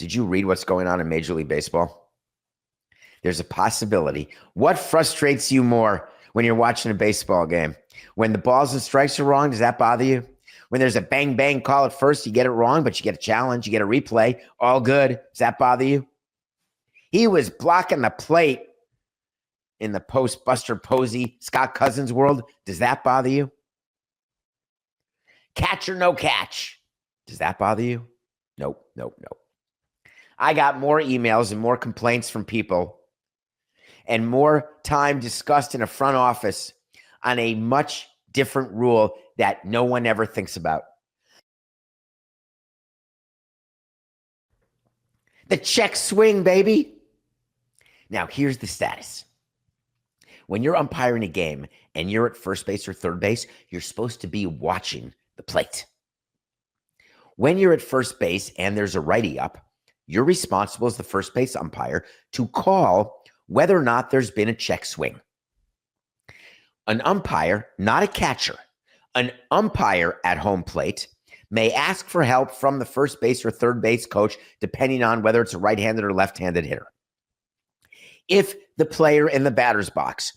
Did you read what's going on in Major League Baseball? There's a possibility. What frustrates you more when you're watching a baseball game? When the balls and strikes are wrong, does that bother you? When there's a bang, bang call at first, you get it wrong, but you get a challenge, you get a replay, all good. Does that bother you? He was blocking the plate in the post-Buster Posey, Scott Cousins world. Does that bother you? Catch or no catch. Does that bother you? Nope. I got more emails and more complaints from people and more time discussed in a front office on a much different rule that no one ever thinks about. The check swing, baby. Now, here's the status. When you're umpiring a game and you're at first base or third base, you're supposed to be watching the plate. When you're at first base and there's a righty up, you're responsible as the first base umpire to call whether or not there's been a check swing. An umpire, not a catcher, an umpire at home plate may ask for help from the first base or third base coach, depending on whether it's a right-handed or left-handed hitter. If the player in the batter's box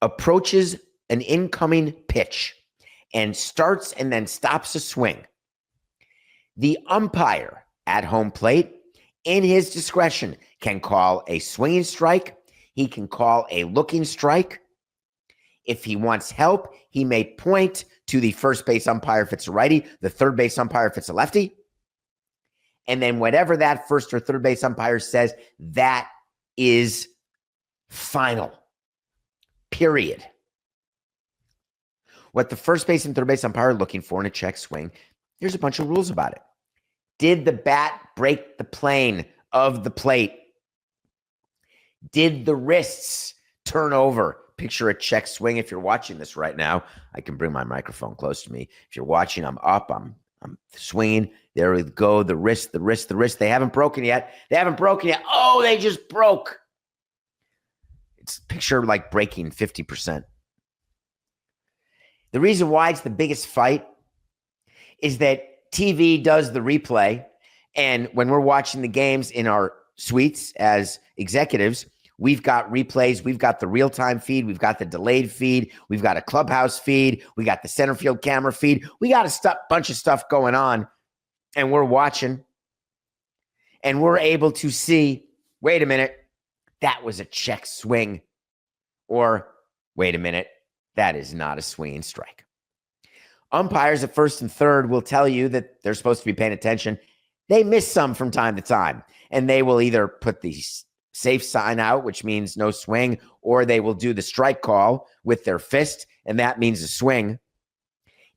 approaches an incoming pitch and starts and then stops a swing, the umpire at home plate, in his discretion, can call a swinging strike. He can call a looking strike. If he wants help, he may point to the first base umpire if it's a righty, the third base umpire if it's a lefty. And then whatever that first or third base umpire says, that is final. Period. What the first base and third base umpire are looking for in a check swing, there's a bunch of rules about it. Did the bat break the plane of the plate? Did the wrists turn over? Picture a check swing. If you're watching this right now, I can bring my microphone close to me. If you're watching, I'm up, I'm swinging. There we go. The wrist. They haven't broken yet. Oh, they just broke. It's picture like breaking 50%. The reason why it's the biggest fight is that TV does the replay, and when we're watching the games in our suites as executives, we've got replays, we've got the real-time feed, we've got the delayed feed, we've got a clubhouse feed, we got the center field camera feed, we got a bunch of stuff going on, and we're watching, and we're able to see, wait a minute, that was a check swing, or wait a minute, that is not a swinging strike. Umpires at first and third will tell you that they're supposed to be paying attention. They miss some from time to time, and they will either put the safe sign out, which means no swing, or they will do the strike call with their fist, and that means a swing.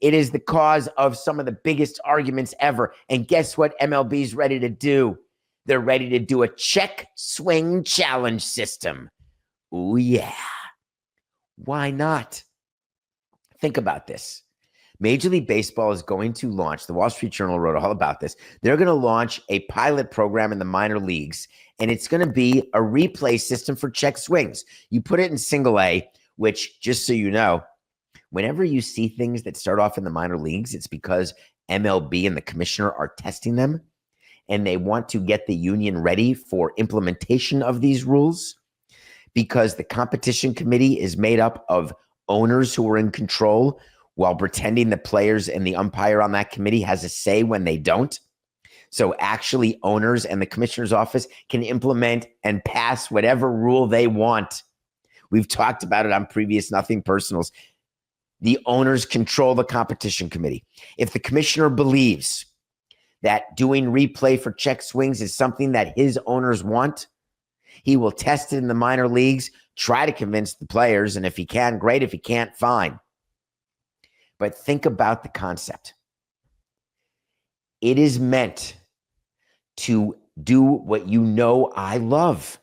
It is the cause of some of the biggest arguments ever. And guess what MLB is ready to do? They're ready to do a check swing challenge system. Oh, yeah. Why not? Think about this. Major League Baseball is going to launch, the Wall Street Journal wrote all about this. They're going to launch a pilot program in the minor leagues, and it's going to be a replay system for check swings. You put it in single A, which, just so you know, whenever you see things that start off in the minor leagues, it's because MLB and the commissioner are testing them, and they want to get the union ready for implementation of these rules, because the competition committee is made up of owners who are in control, while pretending the players and the umpire on that committee has a say when they don't. So actually owners and the commissioner's office can implement and pass whatever rule they want. We've talked about it on previous Nothing Personals. The owners control the competition committee. If the commissioner believes that doing replay for check swings is something that his owners want, he will test it in the minor leagues, try to convince the players, and if he can, great. If he can't, fine. But think about the concept. It is meant to do what you know I love.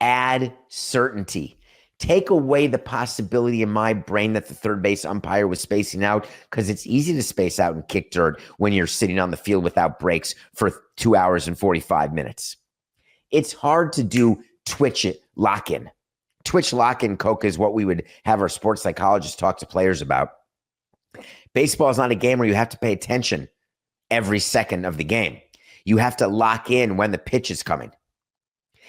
Add certainty. Take away the possibility in my brain that the third base umpire was spacing out, because it's easy to space out and kick dirt when you're sitting on the field without breaks for 2 hours and 45 minutes. It's hard to do twitch lock-in. Twitch lock-in, Coke, is what we would have our sports psychologists talk to players about. Baseball is not a game where you have to pay attention every second of the game. You have to lock in when the pitch is coming.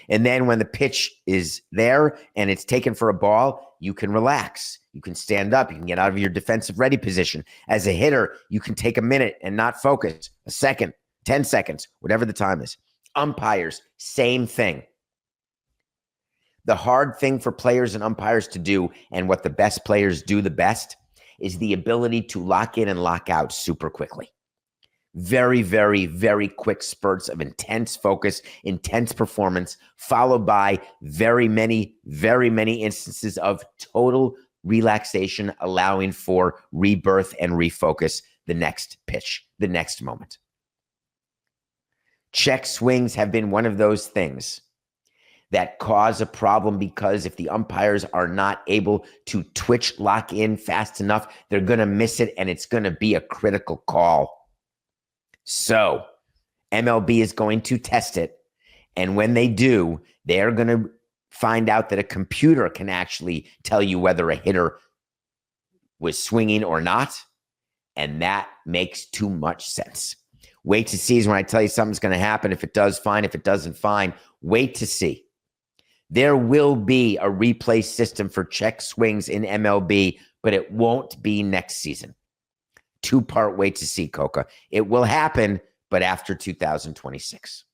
And then when the pitch is there and it's taken for a ball, you can relax. You can stand up. You can get out of your defensive ready position. As a hitter, you can take a minute and not focus, a second, 10 seconds, whatever the time is. Umpires, same thing. The hard thing for players and umpires to do, and what the best players do the best, is the ability to lock in and lock out super quickly. Very, very, very quick spurts of intense focus, intense performance, followed by very many instances of total relaxation, allowing for rebirth and refocus the next pitch, the next moment. Check swings have been one of those things that cause a problem, because if the umpires are not able to twitch lock in fast enough, they're going to miss it, and it's going to be a critical call. So MLB is going to test it. And when they do, they're going to find out that a computer can actually tell you whether a hitter was swinging or not. And that makes too much sense. Wait to see is when I tell you something's going to happen. If it does, fine. If it doesn't, fine. Wait to see. There will be a replay system for check swings in MLB, but it won't be next season. Two-part wait to see, Coca. It will happen, but after 2026.